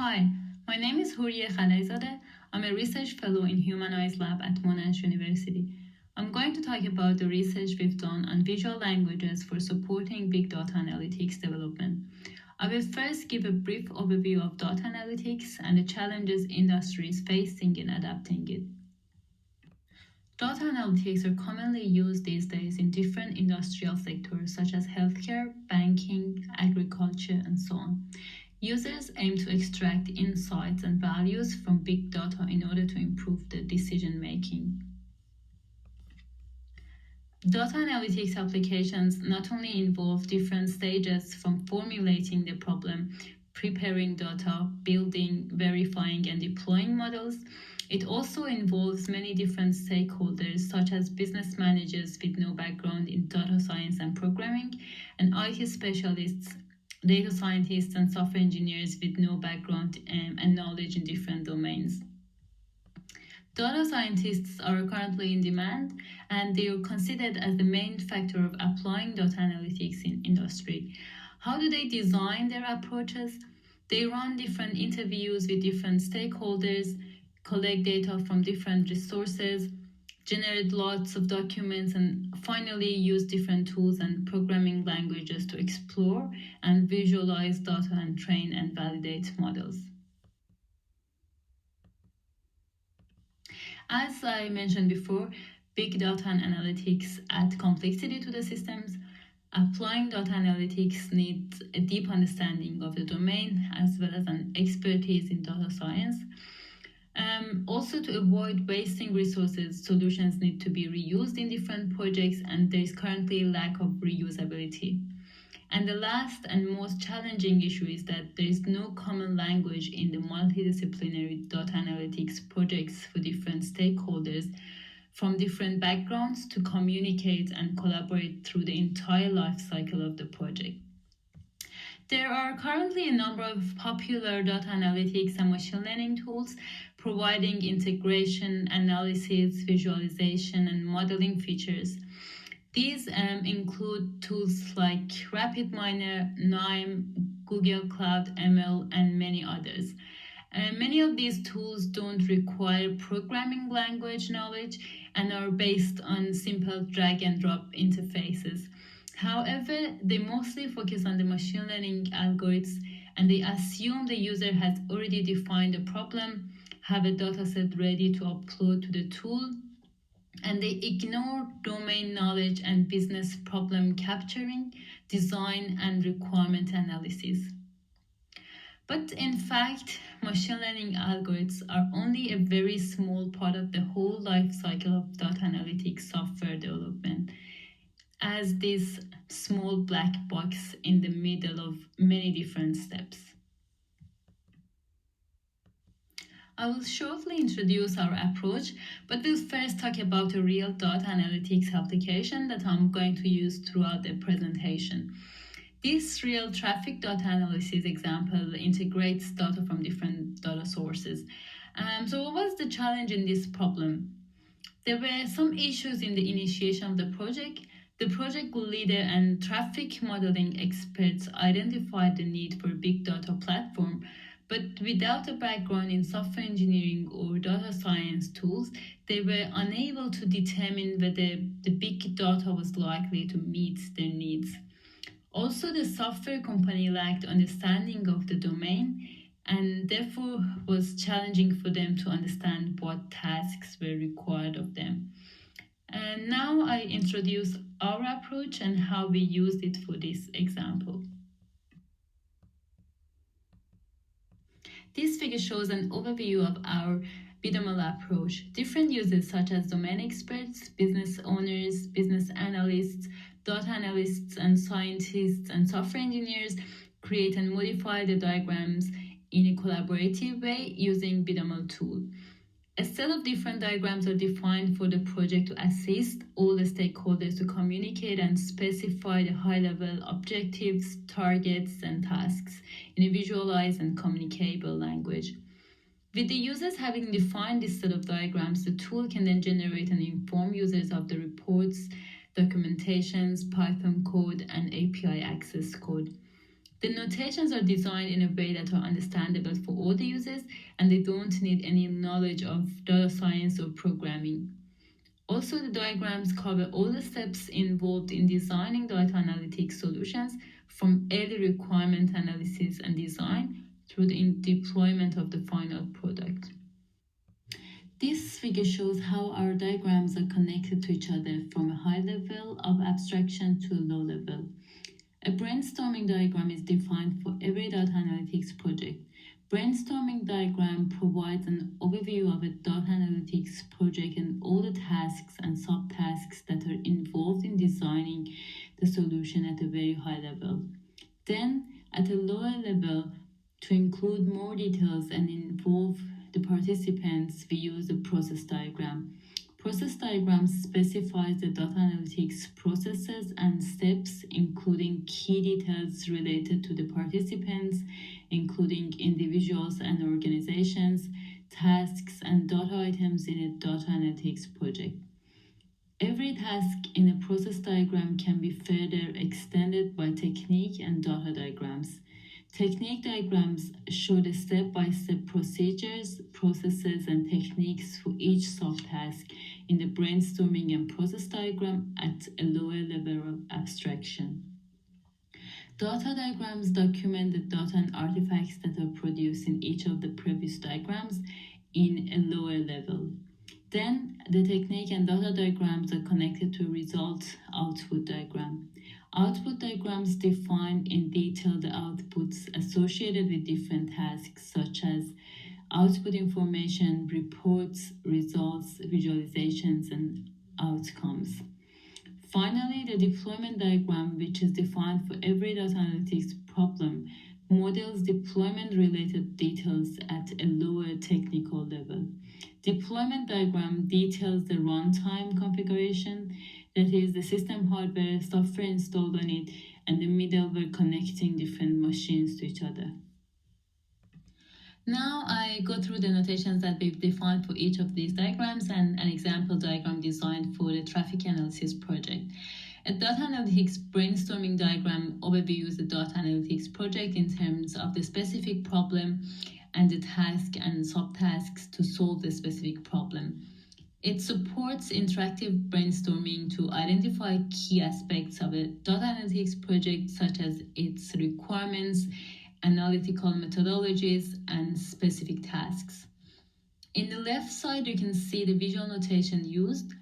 Hi, my name is Hourieh Khalajzadeh. I'm a research fellow in HumaniSE Lab at Monash University. I'm going to talk about the research we've done on visual languages for supporting big data analytics development. I will first give a brief overview of data analytics and the challenges industry is facing in adapting it. Data analytics are commonly used these days in different industrial sectors such as healthcare, banking, agriculture, and so on. Users aim to extract insights and values from big data in order to improve the decision making. Data analytics applications not only involve different stages from formulating the problem, preparing data, building, verifying, and deploying models. It also involves many different stakeholders, such as business managers with no background in data science and programming, and IT specialists, data scientists, and software engineers with no background and knowledge in different domains. Data scientists are currently in demand, and they are considered as the main factor of applying data analytics in industry. How do they design their approaches? They run different interviews with different stakeholders, collect data from different resources, generate lots of documents, and finally use different tools and programming languages to explore and visualize data and train and validate models. As I mentioned before, big data and analytics add complexity to the systems. Applying data analytics needs a deep understanding of the domain as well as an expertise in data science. Also, to avoid wasting resources, solutions need to be reused in different projects, and there is currently a lack of reusability. And the last and most challenging issue is that there is no common language in the multidisciplinary data analytics projects for different stakeholders from different backgrounds to communicate and collaborate through the entire life cycle of the project. There are currently a number of popular data analytics and machine learning tools providing integration, analysis, visualization, and modeling features. These include tools like RapidMiner, KNIME, Google Cloud ML, and many others. Many of these tools don't require programming language knowledge and are based on simple drag and drop interfaces. However, they mostly focus on the machine learning algorithms, and they assume the user has already defined a problem, have a dataset ready to upload to the tool, and they ignore domain knowledge and business problem capturing, design, and requirement analysis. But in fact, machine learning algorithms are only a very small part of the whole life cycle of data analytics software development, as this small black box in the middle of many different steps. I will shortly introduce our approach, but we'll first talk about a real data analytics application that I'm going to use throughout the presentation. This real traffic data analysis example integrates data from different data sources. So what was the challenge in this problem? There were some issues in the initiation of the project. The project leader and traffic modeling experts identified the need for a big data platform, but without a background in software engineering or data science tools, they were unable to determine whether the big data was likely to meet their needs. Also, the software company lacked understanding of the domain, and therefore was challenging for them to understand what tasks were required of them. And now I introduce our approach and how we used it for this example. This figure shows an overview of our BiDaML approach. Different users such as domain experts, business owners, business analysts, data analysts, and scientists and software engineers create and modify the diagrams in a collaborative way using BiDaML tool. A set of different diagrams are defined for the project to assist all the stakeholders to communicate and specify the high-level objectives, targets, and tasks in a visualized and communicable language. With the users having defined this set of diagrams, the tool can then generate and inform users of the reports, documentations, Python code, and API access code. The notations are designed in a way that are understandable for all the users, and they don't need any knowledge of data science or programming. Also, the diagrams cover all the steps involved in designing data analytics solutions, from early requirement analysis and design through the deployment of the final product. This figure shows how our diagrams are connected to each other from a high level of abstraction to a low level. A brainstorming diagram is defined for every data analytics project. Brainstorming diagram provides an overview of a data analytics project and all the tasks and subtasks that are involved in designing the solution at a very high level. Then, at a lower level, to include more details and involve the participants, we use a process diagram. Process diagram specifies the data analytics processes and steps, including key details related to the participants, including individuals and organizations, tasks, and data items in a data analytics project. Every task in a process diagram can be further extended by technique and data diagrams. Technique diagrams show the step-by-step procedures, processes, and techniques for each subtask in the brainstorming and process diagram at a lower level of abstraction. Data diagrams document the data and artifacts that are produced in each of the previous diagrams in a lower level. Then, the technique and data diagrams are connected to a result-output diagram. Output diagrams define in detail the outputs associated with different tasks, such as output information, reports, results, visualizations, and outcomes. Finally, the deployment diagram, which is defined for every data analytics problem, models deployment-related details at a lower technical level. Deployment diagram details the runtime configuration, that is, the system hardware, software installed on it, and the middleware connecting different machines to each other. Now I go through the notations that we've defined for each of these diagrams and an example diagram designed for the traffic analysis project. A data analytics brainstorming diagram overviews the data analytics project in terms of the specific problem and the task and subtasks to solve the specific problem. It supports interactive brainstorming to identify key aspects of a data analytics project, such as its requirements, analytical methodologies, and specific tasks. In the left side, you can see the visual notation used.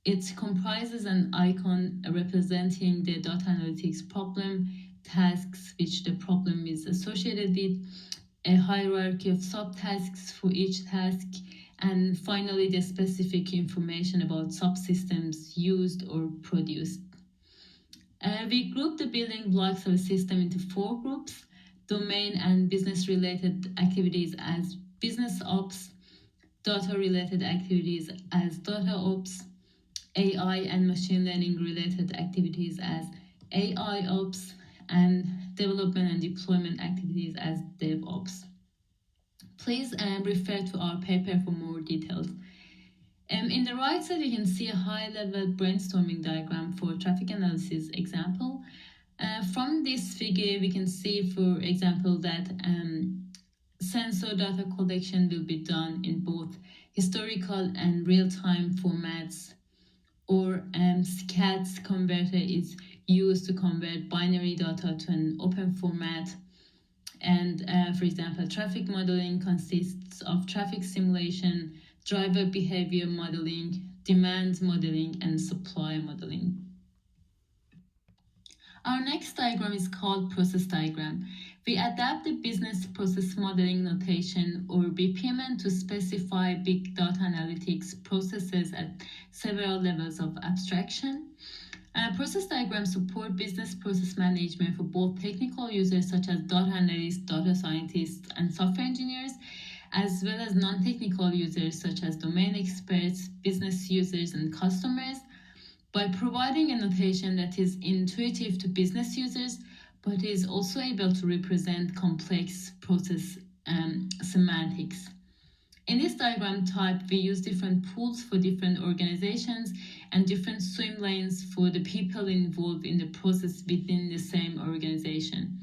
It comprises an icon representing the data analytics problem, tasks which the problem is associated with, a hierarchy of subtasks for each task, and finally the specific information about subsystems used or produced. We group the building blocks of a system into 4 groups: domain and business related activities as business ops, data related activities as data ops, AI and machine learning related activities as AI ops, and development and deployment activities as DevOps. Please refer to our paper for more details. In the right side, you can see a high-level brainstorming diagram for traffic analysis example. From this figure, we can see, for example, that sensor data collection will be done in both historical and real-time formats, or SCADS converter is used to convert binary data to an open format. And for example, traffic modeling consists of traffic simulation, driver behavior modeling, demand modeling, and supply modeling. Our next diagram is called process diagram. We adapt the business process modeling notation, or BPMN, to specify big data analytics processes at several levels of abstraction. Process diagrams support business process management for both technical users such as data analysts, data scientists, and software engineers, as well as non-technical users such as domain experts, business users, and customers, by providing a notation that is intuitive to business users, but is also able to represent complex process semantics. In this diagram type, we use different pools for different organizations and different swim lanes for the people involved in the process within the same organization.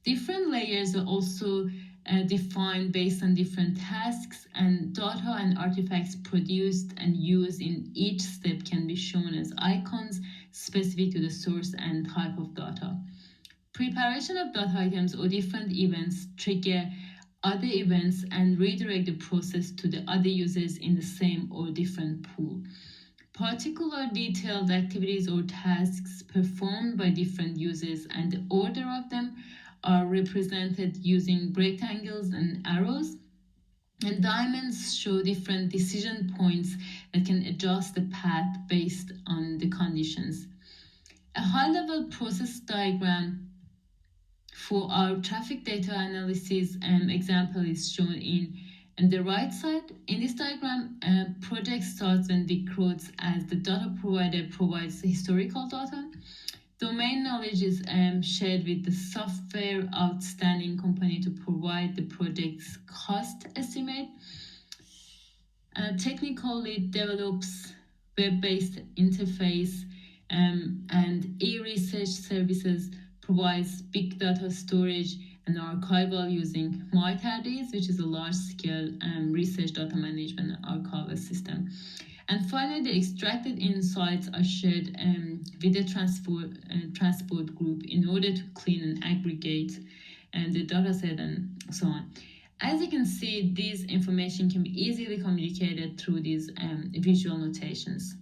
Different layers are also defined based on different tasks, and data and artifacts produced and used in each step can be shown as icons specific to the source and type of data. Preparation of data items or different events trigger other events and redirect the process to the other users in the same or different pool. Particular detailed activities or tasks performed by different users and the order of them are represented using rectangles and arrows. And diamonds show different decision points that can adjust the path based on the conditions. A high-level process diagram for our traffic data analysis example is shown on the right side. In this diagram, project starts when Big Roads as the data provider provides historical data. Domain knowledge is shared with the software outstanding company to provide the project's cost estimate. Technical lead develops web-based interface and e-research services provides big data storage and archival using MyTardis, which is a large-scale research data management archival system. And finally, the extracted insights are shared with the transport group in order to clean and aggregate the dataset and so on. As you can see, this information can be easily communicated through these visual notations.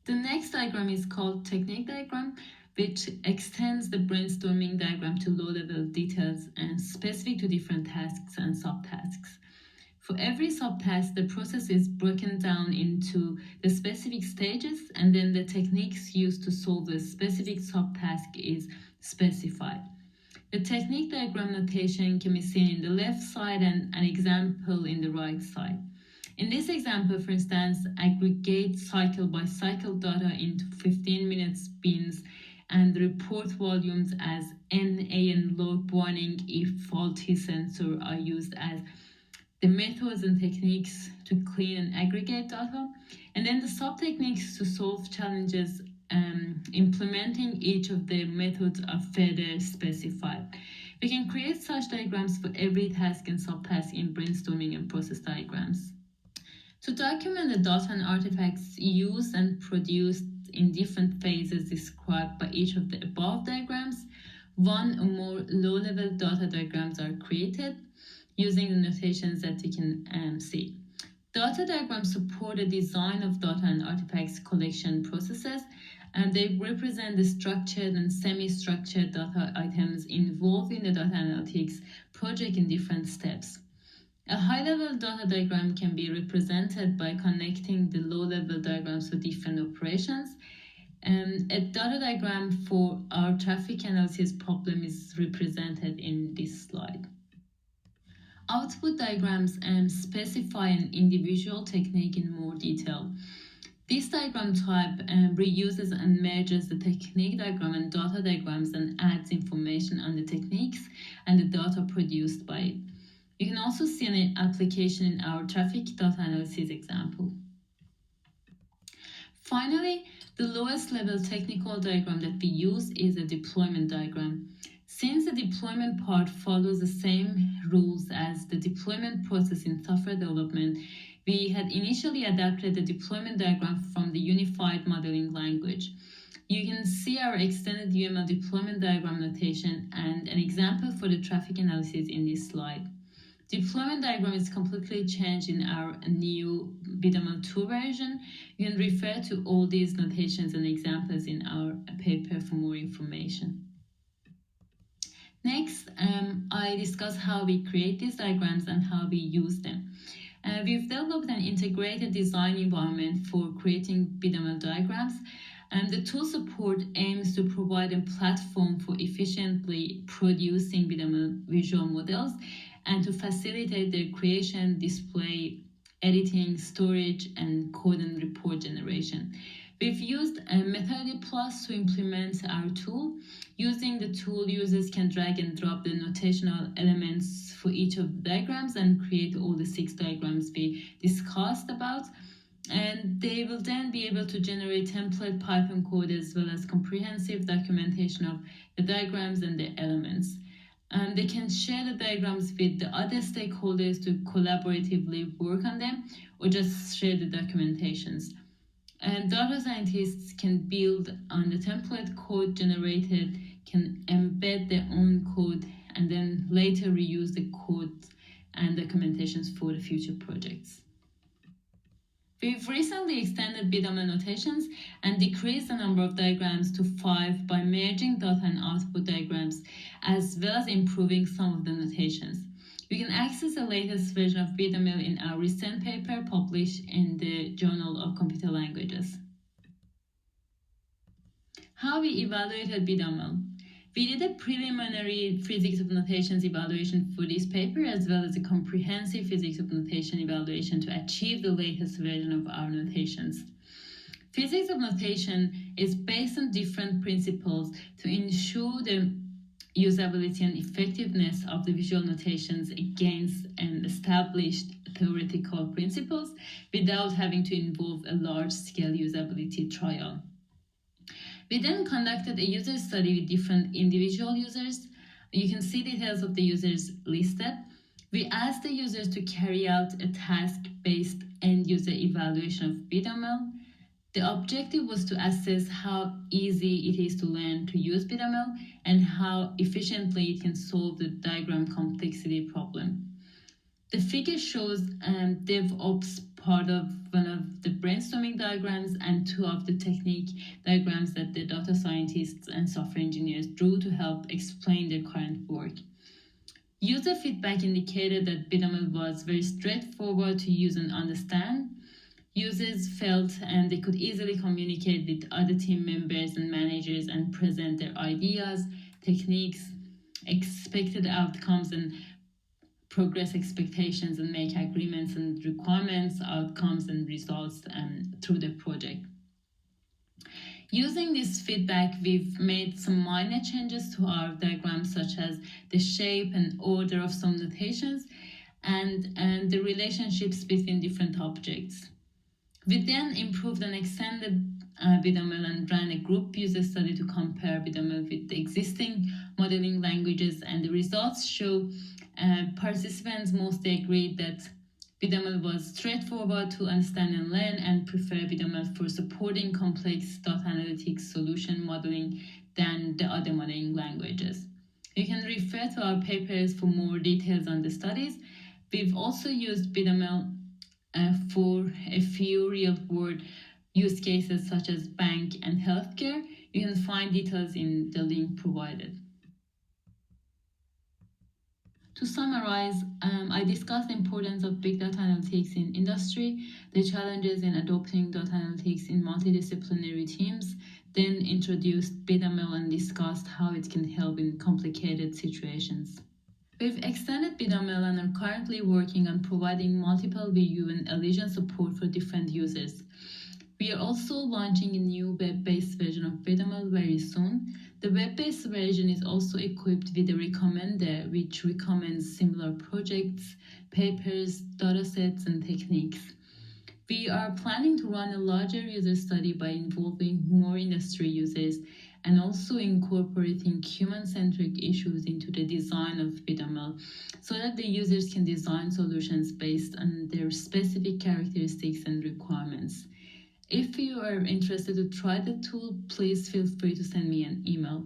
The next diagram is called technique diagram, which extends the brainstorming diagram to low-level details and specific to different tasks and subtasks. For every subtask, the process is broken down into the specific stages, and then the techniques used to solve the specific subtask is specified. The technique diagram notation can be seen in the left side and an example in the right side. In this example, for instance, aggregate cycle by cycle data into 15 minutes bins and report volumes as NA and log warning if faulty sensor are used as the methods and techniques to clean and aggregate data, and then the sub-techniques to solve challenges implementing each of the methods are further specified. We can create such diagrams for every task and subtask in brainstorming and process diagrams. To document the data and artifacts used and produced in different phases described by each of the above diagrams, one or more low-level data diagrams are created using the notations that you can see. Data diagrams support the design of data and artifacts collection processes, and they represent the structured and semi-structured data items involved in the data analytics project in different steps. A high-level data diagram can be represented by connecting the low-level diagrams for different operations. A data diagram for our traffic analysis problem is represented in this slide. Output diagrams specify an individual technique in more detail. This diagram type reuses and merges the technique diagram and data diagrams and adds information on the techniques and the data produced by it. You can also see an application in our traffic data analysis example. Finally, the lowest level technical diagram that we use is a deployment diagram. Since the deployment part follows the same rules as the deployment process in software development, we had initially adapted the deployment diagram from the unified modeling language. You can see our extended UML deployment diagram notation and an example for the traffic analysis in this slide. Deployment diagram is completely changed in our new BiDaML 2 version. You can refer to all these notations and examples in our paper for more information. Next, I discuss how we create these diagrams and how we use them. We've developed an integrated design environment for creating BiDaML diagrams. The tool support aims to provide a platform for efficiently producing BiDaML visual models and to facilitate their creation, display, editing, storage, and code and report generation. We've used Metadata Plus to implement our tool. Using the tool, users can drag and drop the notational elements for each of the diagrams and create all the 6 diagrams we discussed about. And they will then be able to generate template Python code as well as comprehensive documentation of the diagrams and the elements. And they can share the diagrams with the other stakeholders to collaboratively work on them or just share the documentations. And data scientists can build on the template code generated, can embed their own code, and then later reuse the code and documentations for the future projects. We've recently extended BiDaML notations and decreased the number of diagrams to 5 by merging data and output diagrams, as well as improving some of the notations. You can access the latest version of BiDaML in our recent paper published in the Journal of Computer Languages. How we evaluated BiDaML. We did a preliminary physics of notations evaluation for this paper, as well as a comprehensive physics of notation evaluation to achieve the latest version of our notations. Physics of notation is based on different principles to ensure the usability and effectiveness of the visual notations against established theoretical principles without having to involve a large-scale usability trial. We then conducted a user study with different individual users. You can see details of the users listed. We asked the users to carry out a task-based end-user evaluation of BiDaML. The objective was to assess how easy it is to learn to use BiDaML and how efficiently it can solve the diagram complexity problem. The figure shows DevOps part of one of the brainstorming diagrams and 2 of the technique diagrams that the data scientists and software engineers drew to help explain their current work. User feedback indicated that BiDaML was very straightforward to use and understand. Users felt they could easily communicate with other team members and managers and present their ideas, techniques, expected outcomes, and progress expectations, and make agreements and requirements, outcomes, and results through the project. Using this feedback, we've made some minor changes to our diagrams, such as the shape and order of some notations and the relationships between different objects. We then improved and extended BiDaML and ran a group user study to compare BiDaML with the existing modeling languages, and the results show participants mostly agreed that BiDaML was straightforward to understand and learn and prefer BiDaML for supporting complex data analytics solution modeling than the other modeling languages. You can refer to our papers for more details on the studies. We've also used BiDaML for a few real-world use cases such as bank and healthcare. You can find details in the link provided. To summarize, I discussed the importance of big data analytics in industry, the challenges in adopting data analytics in multidisciplinary teams, then introduced BiDaML and discussed how it can help in complicated situations. We've extended BiDaML and are currently working on providing multiple view and elision support for different users. We are also launching a new web-based version of BiDaML very soon. The web-based version is also equipped with a recommender, which recommends similar projects, papers, datasets, and techniques. We are planning to run a larger user study by involving more industry users and also incorporating human-centric issues into the design of BiDaML so that the users can design solutions based on their specific characteristics and requirements. If you are interested to try the tool, please feel free to send me an email.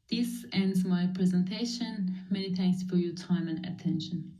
This ends my presentation. Many thanks for your time and attention.